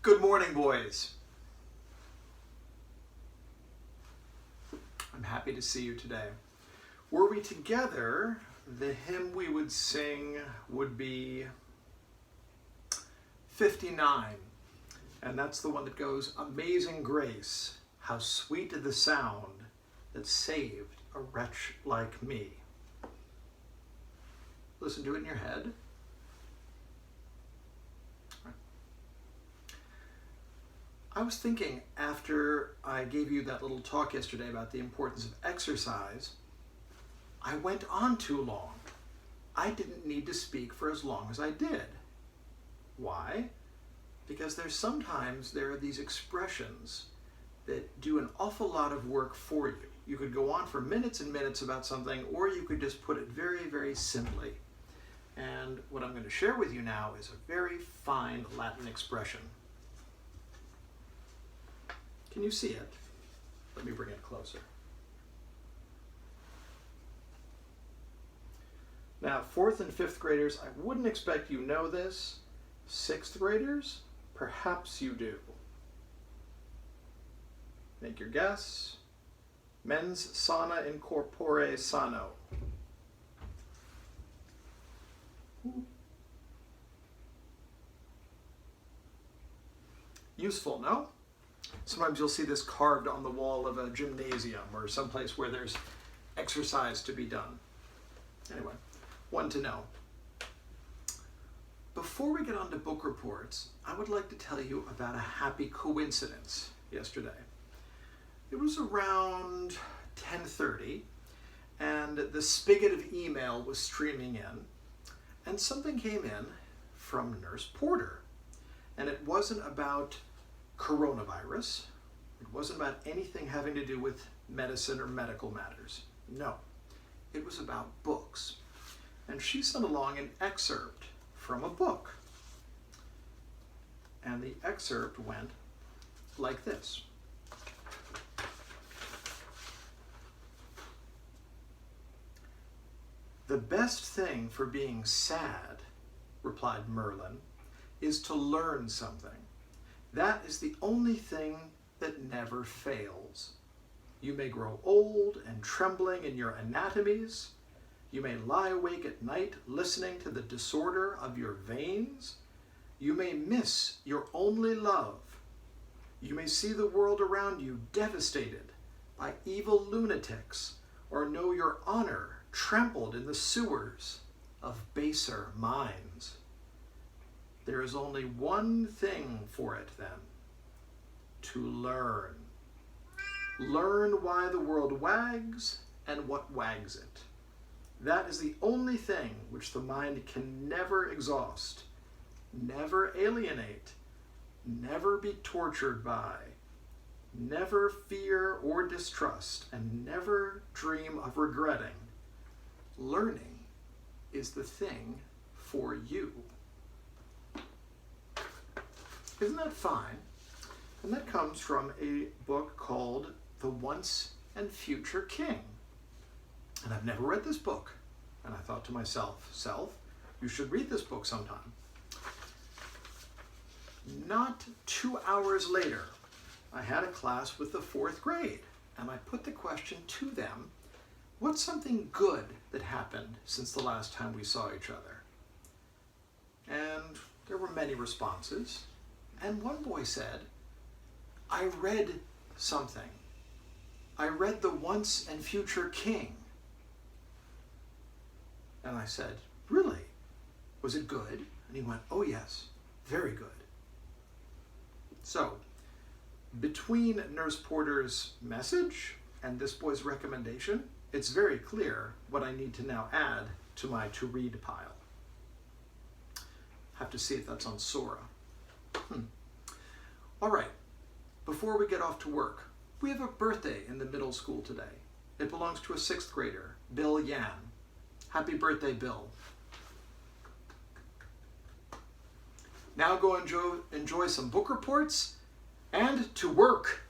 Good morning, boys. I'm happy to see you today. Were we together, the hymn we would sing would be 59. And that's the one that goes, Amazing Grace, how sweet the sound that saved a wretch like me. Listen to it in your head. I was thinking after I gave you that little talk yesterday about the importance of exercise, I went on too long. I didn't need to speak for as long as I did. Why? Because sometimes there are these expressions that do an awful lot of work for you. You could go on for minutes and minutes about something, or you could just put it very, very simply. And what I'm going to share with you now is a very fine Latin expression. Can you see it? Let me bring it closer. Now, 4th and 5th graders, I wouldn't expect you know this. 6th graders, perhaps you do. Make your guess. Mens sana in corpore sano. Useful, no? Sometimes you'll see this carved on the wall of a gymnasium or someplace where there's exercise to be done. Anyway, one to know. Before we get on to book reports, I would like to tell you about a happy coincidence yesterday. It was around 10:30, and the spigot of email was streaming in, and something came in from Nurse Porter. And it wasn't about coronavirus. It wasn't about anything having to do with medicine or medical matters. No, it was about books. And she sent along an excerpt from a book. And the excerpt went like this. The best thing for being sad, replied Merlin, is to learn something. That is the only thing that never fails. You may grow old and trembling in your anatomies. You may lie awake at night listening to the disorder of your veins. You may miss your only love. You may see the world around you devastated by evil lunatics, or know your honor trampled in the sewers of baser minds. There is only one thing for it then, to learn. Learn why the world wags and what wags it. That is the only thing which the mind can never exhaust, never alienate, never be tortured by, never fear or distrust, and never dream of regretting. Learning is the thing for you. Isn't that fine? And that comes from a book called The Once and Future King. And I've never read this book. And I thought to myself, Self, you should read this book sometime. Not 2 hours later, I had a class with the 4th grade, and I put the question to them, what's something good that happened since the last time we saw each other? And there were many responses. And one boy said, I read something. I read The Once and Future King. And I said, really? Was it good? And he went, oh yes, very good. So, between Nurse Porter's message and this boy's recommendation, it's very clear what I need to now add to my to-read pile. Have to see if that's on Sora. All right, before we get off to work, we have a birthday in the middle school today. It belongs to a 6th grader, Bill Yan. Happy birthday, Bill. Now go enjoy some book reports and to work.